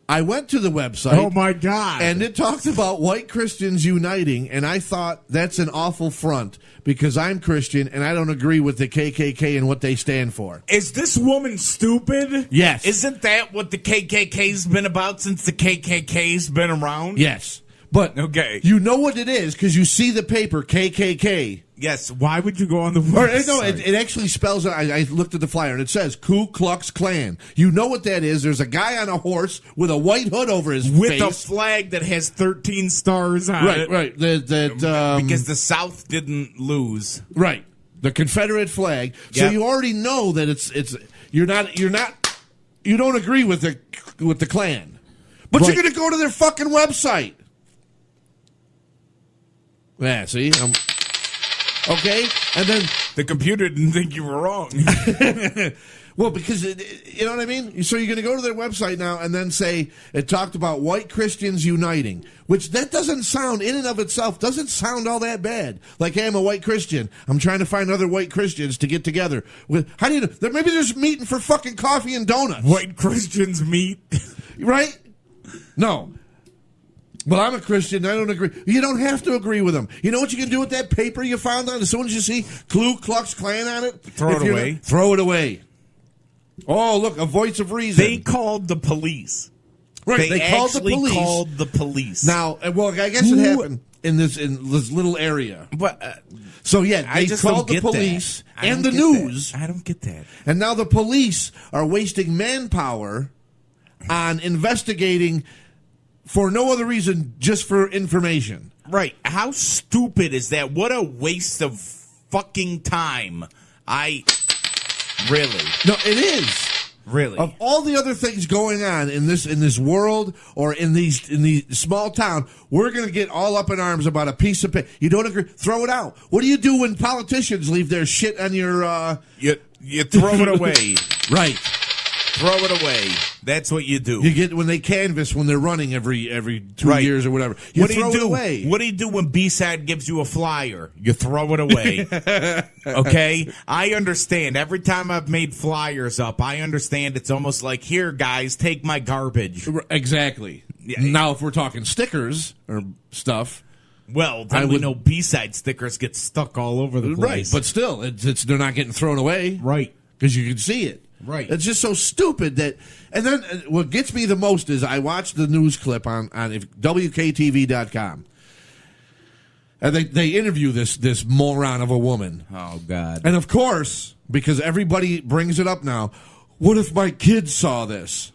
I went to the website. Oh, my God. And it talked about white Christians uniting, and I thought that's an awful front because I'm Christian and I don't agree with the KKK and what they stand for. Is this woman stupid? Yes. Isn't that what the KKK's been about since the KKK's been around? Yes. But okay. You know what it is because you see the paper KKK. Yes. Why would you go on the website? No, it actually spells it. I looked at the flyer and it says Ku Klux Klan. You know what that is. There's a guy on a horse with a white hood over his face. With a flag that has 13 stars on it. Right. Because the South didn't lose. Right. The Confederate flag. So you already know that it's you don't agree with the Klan. But you're going to go to their fucking website. Yeah, see? Okay, and then the computer didn't think you were wrong. Well, because you know what I mean. So you're going to go to their website now and then say it talked about white Christians uniting, which that doesn't sound in and of itself doesn't sound all that bad. Like, hey, I'm a white Christian. I'm trying to find other white Christians to get together. How do you know? Maybe they're just meeting for fucking coffee and donuts. White Christians meet, right? No. Well, I'm a Christian. I don't agree. You don't have to agree with them. You know what you can do with that paper you found on it? As soon as you see Ku Klux Klan on it, throw it away. Throw it away. Oh, look, a voice of reason. They called the police. Right, they called the police. Called the police. Now, well, I guess it happened in this little area. But so yeah, they called the police and the news. I don't get that. And now the police are wasting manpower on investigating. For no other reason, just for information. Right. How stupid is that? What a waste of fucking time. Really? No, it is. Really? Of all the other things going on in this world or in the small town, we're going to get all up in arms about a piece of paper. You don't agree? Throw it out. What do you do when politicians leave their shit on your? You throw it away. Right. Throw it away. That's what you do. You get when they canvass when they're running every 2 years or whatever. You throw it away. What do you do when B-side gives you a flyer? You throw it away. Okay? I understand. Every time I've made flyers up, I understand it's almost like, here, guys, take my garbage. Exactly. Now, if we're talking stickers or stuff. Well, then we know B-side stickers get stuck all over the place. Right, but still, it's they're not getting thrown away. Right. Because you can see it. Right. It's just so stupid that. And then what gets me the most is I watched the news clip on WKTV.com. And they interview this moron of a woman. Oh, God. And of course, because everybody brings it up now, what if my kids saw this?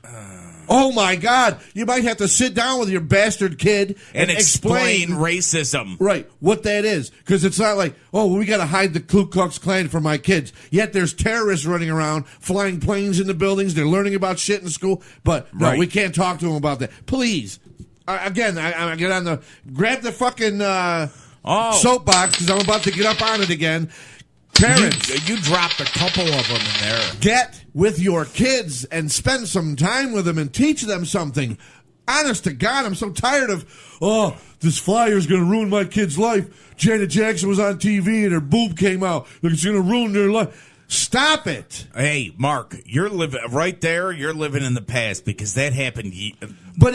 Oh, my God. You might have to sit down with your bastard kid and explain racism. Right, what that is. Because it's not like, oh, we got to hide the Ku Klux Klan from my kids. Yet there's terrorists running around, flying planes in the buildings. They're learning about shit in school. But, no, we can't talk to them about that. Please. Again, I get on grab the fucking soapbox because I'm about to get up on it again. Parents, you dropped a couple of them in there. Get with your kids and spend some time with them and teach them something. Honest to God, I'm so tired of, this flyer's going to ruin my kid's life. Janet Jackson was on TV and her boob came out. It's going to ruin their life. Stop it. Hey, Mark, you're living right there. You're living in the past because that happened. But but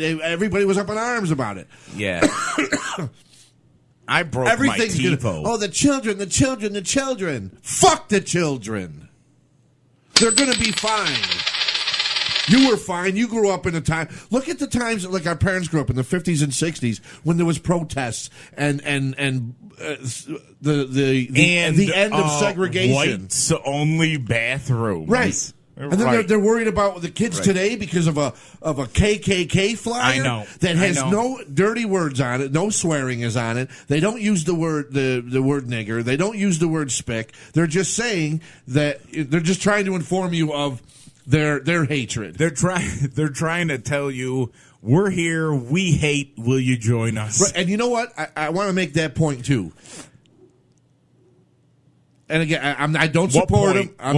everybody was up in arms about it. Yeah. I broke my TiVo. The children. Fuck the children. They're going to be fine. You were fine. You grew up in a time. Look at the times like our parents grew up in the 50s and 60s when there was protests and the end of segregation. Whites only bathrooms. Right. And then they're worried about the kids today because of a KKK flyer that has no dirty words on it, no swearing is on it. They don't use the word the word nigger. They don't use the word spick. They're just saying that they're just trying to inform you of their hatred. They're trying to tell you we're here. We hate. Will you join us? Right. And you know what? I want to make that point too. And again, I don't support them. I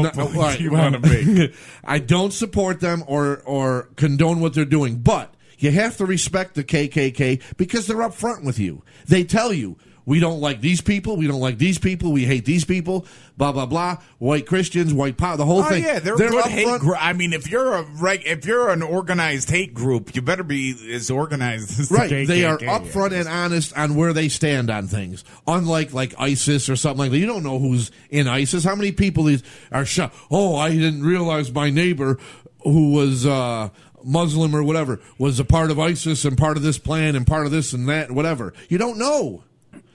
don't support them or condone what they're doing. But you have to respect the KKK because they're up front with you. They tell you, we don't like these people. We don't like these people. We hate these people. Blah blah blah. White Christians, white power. The whole thing. Yeah, they're good hate group. I mean, if you're an organized hate group, you better be as organized as the KKK. They are upfront and honest on where they stand on things. Unlike like ISIS or something like that. You don't know who's in ISIS. How many people are shot? Oh, I didn't realize my neighbor who was Muslim or whatever was a part of ISIS and part of this plan and part of this and that and whatever. You don't know.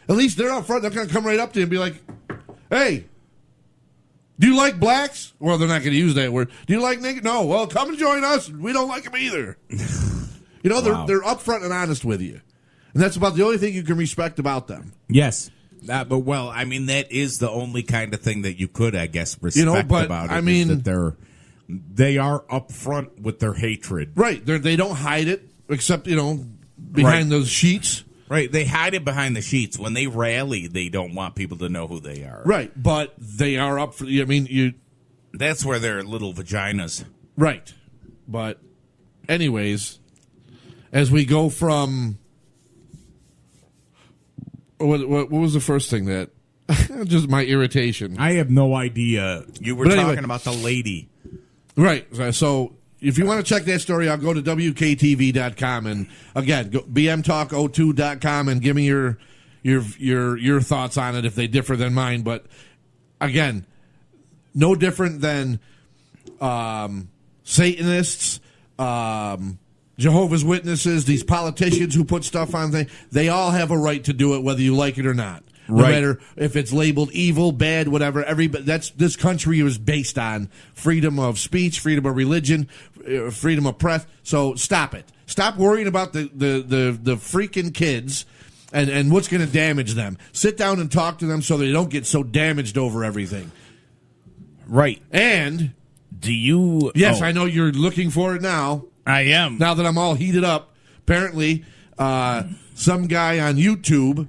At least they're up front. They're going to come right up to you and be like, hey, do you like blacks? Well, they're not going to use that word. Do you like niggas? No. Well, come and join us. We don't like them either. They're up front and honest with you. And that's about the only thing you can respect about them. Yes. That is the only kind of thing that you could, I guess, respect about it. I mean, that they are up front with their hatred. Right. They don't hide it, except, behind those sheets. Right, they hide it behind the sheets. When they rally, they don't want people to know who they are. Right, but they are up for. That's where they're little vaginas. Right, but anyways, as we go from what was the first thing that just my irritation? I have no idea. You were talking about the lady, right? So. If you want to check that story, I'll go to WKTV.com and again, go BMTalk02.com and give me your thoughts on it if they differ than mine. But again, no different than Satanists, Jehovah's Witnesses, these politicians who put stuff on things. They all have a right to do it, whether you like it or not. No matter if it's labeled evil, bad, whatever. This country was based on freedom of speech, freedom of religion, freedom of press. So stop it. Stop worrying about the freaking kids and what's going to damage them. Sit down and talk to them so they don't get so damaged over everything. Right. And Do you... yes, I know you're looking for it now. I am. Now that I'm all heated up, apparently, some guy on YouTube.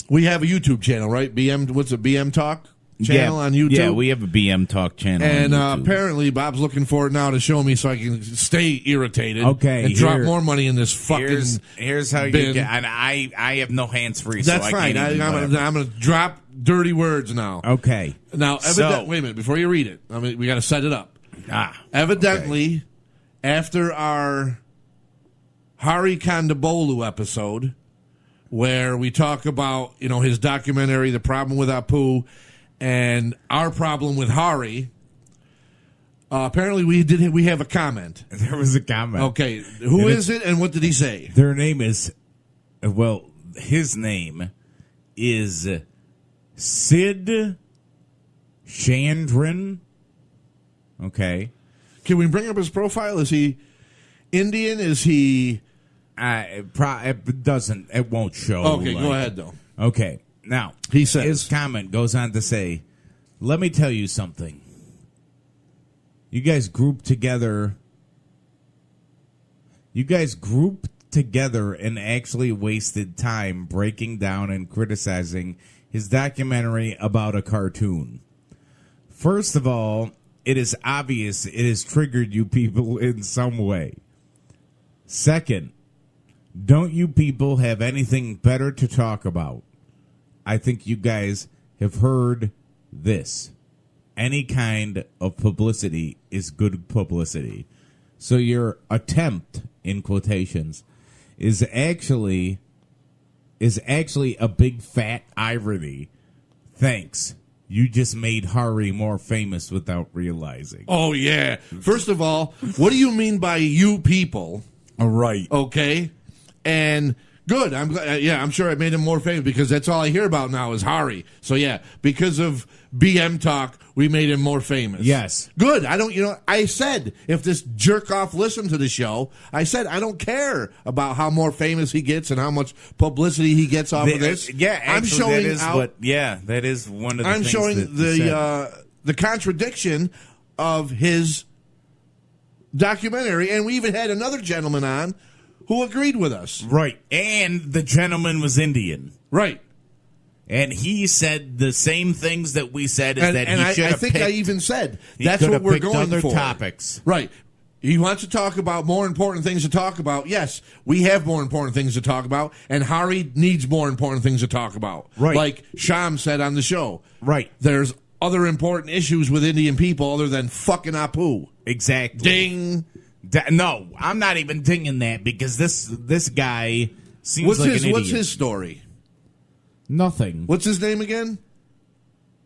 We have a YouTube channel, right? What's a BM Talk channel on YouTube? Yeah, we have a BM Talk channel And on YouTube. apparently, Bob's looking for it now to show me so I can stay irritated. Okay, and drop more money in this fucking. Here's how bin. you get. And I have no hands free. That's so fine. I'm I'm going to drop dirty words now. Okay. Now, wait a minute. Before you read it, we got to set it up. Evidently, after our Hari Kondabolu episode, where we talk about his documentary, The Problem with Apu, and our problem with Hari, apparently we have a comment. There was a comment. Okay, who is it, and what did he say? Their name is, his name is Sid Chandran. Okay. Can we bring up his profile? Is he Indian? Is he... It doesn't. It won't show. Okay, go ahead, though. Okay. Now, he says... His comment goes on to say, let me tell you something. You guys grouped together and actually wasted time breaking down and criticizing his documentary about a cartoon. First of all, it is obvious it has triggered you people in some way. Second, don't you people have anything better to talk about? I think you guys have heard this. Any kind of publicity is good publicity. So your attempt, in quotations, is actually a big fat irony. Thanks. You just made Hari more famous without realizing. Oh, yeah. First of all, what do you mean by you people? All right. Okay. And good. I'm glad. Yeah, I'm sure I made him more famous because that's all I hear about now is Hari. So yeah, because of BM Talk, we made him more famous. Yes. Good. I said if this jerk off listened to the show, I said I don't care about how more famous he gets and how much publicity he gets off of this. Yeah, actually, I'm showing that is one of the I'm things showing that the contradiction of his documentary, and we even had another gentleman on who agreed with us. Right. And the gentleman was Indian. Right. And he said the same things that we said. I think I even said that's what we're going other for. Topics. Right. He wants to talk about more important things to talk about. Yes, we have more important things to talk about, and Hari needs more important things to talk about. Right. Like Sham said on the show. Right. There's other important issues with Indian people other than fucking Apu. Exactly. Ding. No, I'm not even dinging that because this guy seems like an idiot. What's his story? Nothing. What's his name again?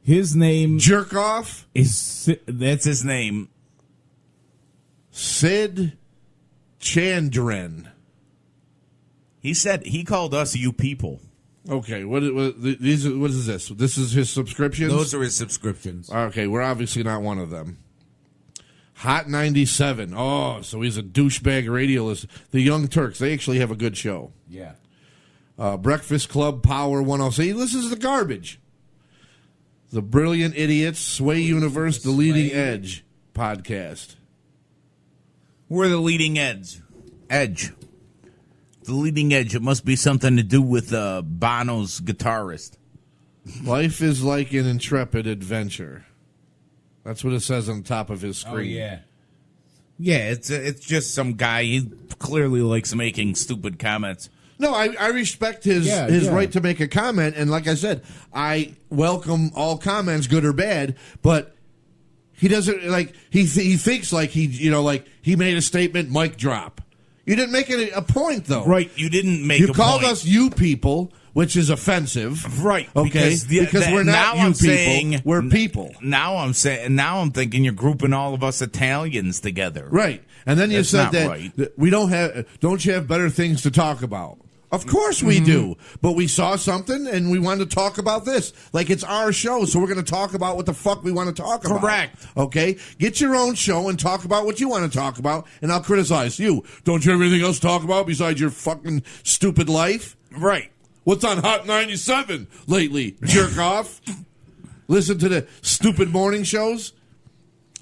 His name Jerk Off? That's his name. Sid Chandran. He said he called us you people. Okay, what is this? This is his subscriptions? Those are his subscriptions. Okay, we're obviously not one of them. Hot 97. Oh, so he's a douchebag radio listener. The Young Turks, they actually have a good show. Yeah. Breakfast Club, Power 106. He listens to the garbage. The Brilliant Idiots, Sway Universe, The Leading Edge podcast. We're the leading edge. The leading edge. It must be something to do with Bono's guitarist. Life is like an intrepid adventure. That's what it says on the top of his screen. Oh, yeah. Yeah, it's just some guy. He clearly likes making stupid comments. No, I respect his right to make a comment, and like I said, I welcome all comments, good or bad. But he doesn't he thinks like he made a statement, mic drop. You didn't make it a point though, right? You didn't make. You called us you people, which is offensive, right? Okay, because we're not you people, we're people. Now I'm thinking you're grouping all of us Italians together, right? And then you said that right. we don't you have better things to talk about? Of course we do, but we saw something and we wanted to talk about this. Like it's our show, so we're going to talk about what the fuck we want to talk about. Correct. Okay? Get your own show and talk about what you want to talk about, and I'll criticize you. Don't you have anything else to talk about besides your fucking stupid life? Right. What's on Hot 97 lately? Jerk off? Listen to the stupid morning shows?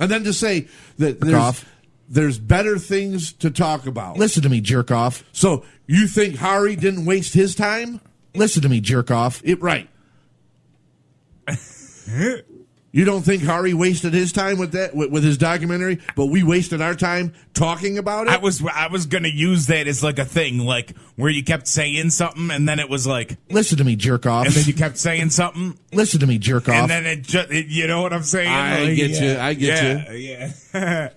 And then to say that off. there's better things to talk about. Listen to me, jerk off. So you think Hari didn't waste his time? Listen to me, jerk off. Right. You don't think Hari wasted his time with that with his documentary, but we wasted our time talking about it? I was gonna use that as like a thing, like where you kept saying something, and then it was like, Listen to me, jerk off. and then you kept saying something, Listen to me, jerk off. and then it just, you know what I'm saying? I Like, get you. I get yeah, you. Yeah.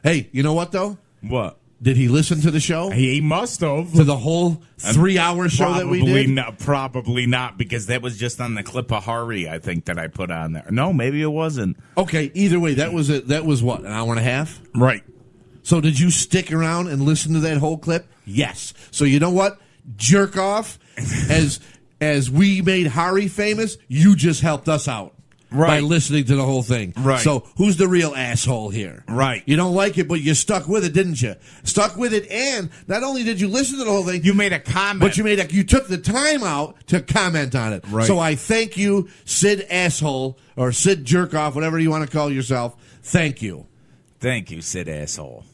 Hey, you know what though? What? Did he listen to the show? He must have. To the whole 3-hour show that we did? Probably not, because that was just on the clip of Hari, I think, that I put on there. No, maybe it wasn't. Okay, either way, that was it. That was what, an hour and a half? Right. So did you stick around and listen to that whole clip? Yes. So you know what? Jerk off. As we made Hari famous, you just helped us out. Right. By listening to the whole thing. Right. So who's the real asshole here? Right. You don't like it, but you stuck with it, didn't you? Stuck with it, and not only did you listen to the whole thing, You made a comment. but you took the time out to comment on it. Right. So I thank you, Sid Asshole, or Sid Jerkoff, whatever you want to call yourself. Thank you. Thank you, Sid Asshole.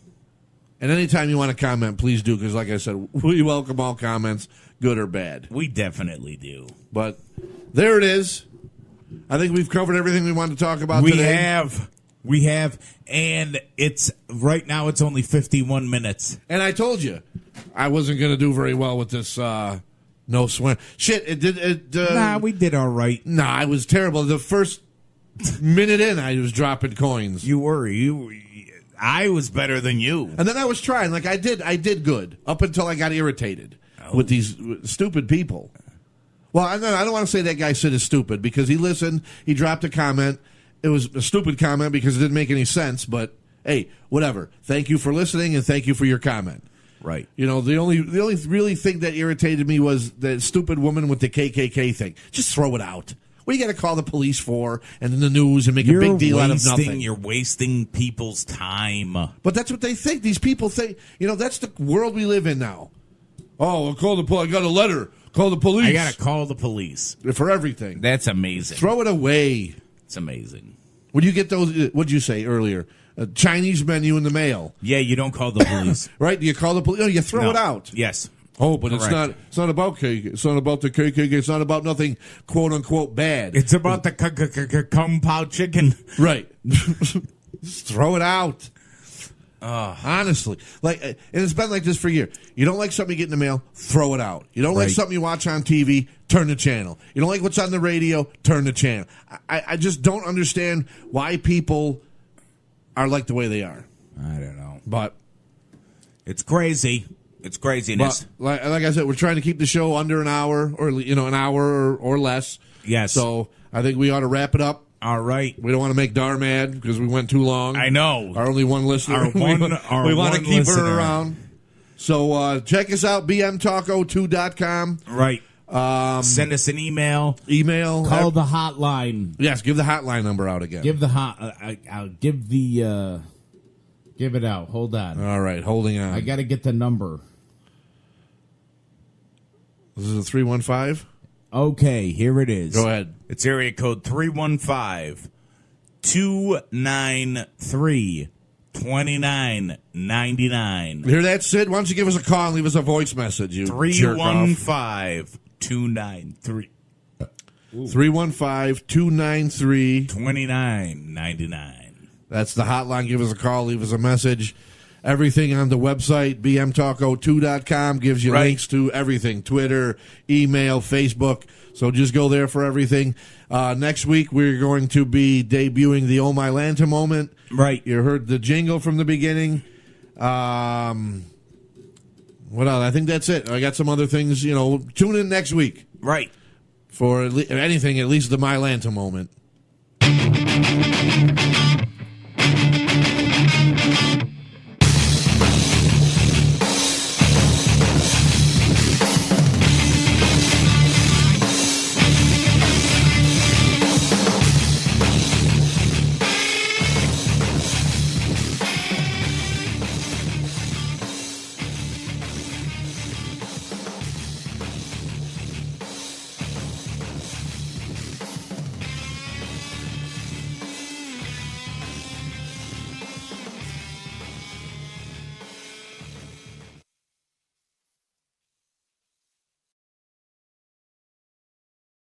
And anytime you want to comment, please do, because like I said, we welcome all comments, good or bad. We definitely do. But there it is. I think we've covered everything we wanted to talk about today. We have, and it's right now it's only 51 minutes. And I told you, I wasn't going to do very well with this no swear. Shit, it did. We did all right. Nah, I was terrible. The first minute in, I was dropping coins. I was better than you. And then I was trying. Like I did good up until I got irritated with these stupid people. Well, I don't want to say that guy Sid is stupid because he listened. He dropped a comment. It was a stupid comment because it didn't make any sense. But hey, whatever. Thank you for listening and thank you for your comment. Right. You know, the only really thing that irritated me was the stupid woman with the KKK thing. Just throw it out. What do you got to call the police for and in the news and make a big deal out of nothing? You're wasting people's time. But that's what they think. These people think, that's the world we live in now. Oh, I'll call the police. I got a letter. Call the police. I got to call the police. For everything. That's amazing. Throw it away. It's amazing. When you get those, what'd you say earlier? A Chinese menu in the mail. Yeah, you don't call the police. Right? You call the police. No, you throw it out. Yes. Oh, but Correct. it's not about cake. It's not about the KKK. It's not about nothing quote unquote bad. It's about the Kung Pao chicken. Right. Just throw it out. Honestly, and it's been like this for years. You don't like something you get in the mail, throw it out. You don't like something you watch on TV, turn the channel. You don't like what's on the radio, turn the channel. I just don't understand why people are like the way they are. I don't know, but it's crazy. It's craziness. But like I said, we're trying to keep the show under an hour, or an hour or less. Yes. So I think we ought to wrap it up. All right. We don't want to make Dar mad because we went too long. I know. Our only one listener. We want to keep her around. So check us out, bmtalk02.com. Right. Send us an email. Call the hotline. Yes, give the hotline number out again. Give the I'll give the. Give it out. Hold on. All right, holding on. I got to get the number. This is a 315. Okay, here it is. Go ahead. It's area code 315-293-2999. Hear that, Sid? Why don't you give us a call and leave us a voice message, you 315-293. 315-293-2999. That's the hotline. Give us a call. Leave us a message. Everything on the website, bmtalk02.com, gives you links to everything. Twitter, email, Facebook. So just go there for everything. Next week, we're going to be debuting the Oh My Lanta moment. Right. You heard the jingle from the beginning. What else? I think that's it. I got some other things. Tune in next week. Right. For anything, at least the My Lanta moment.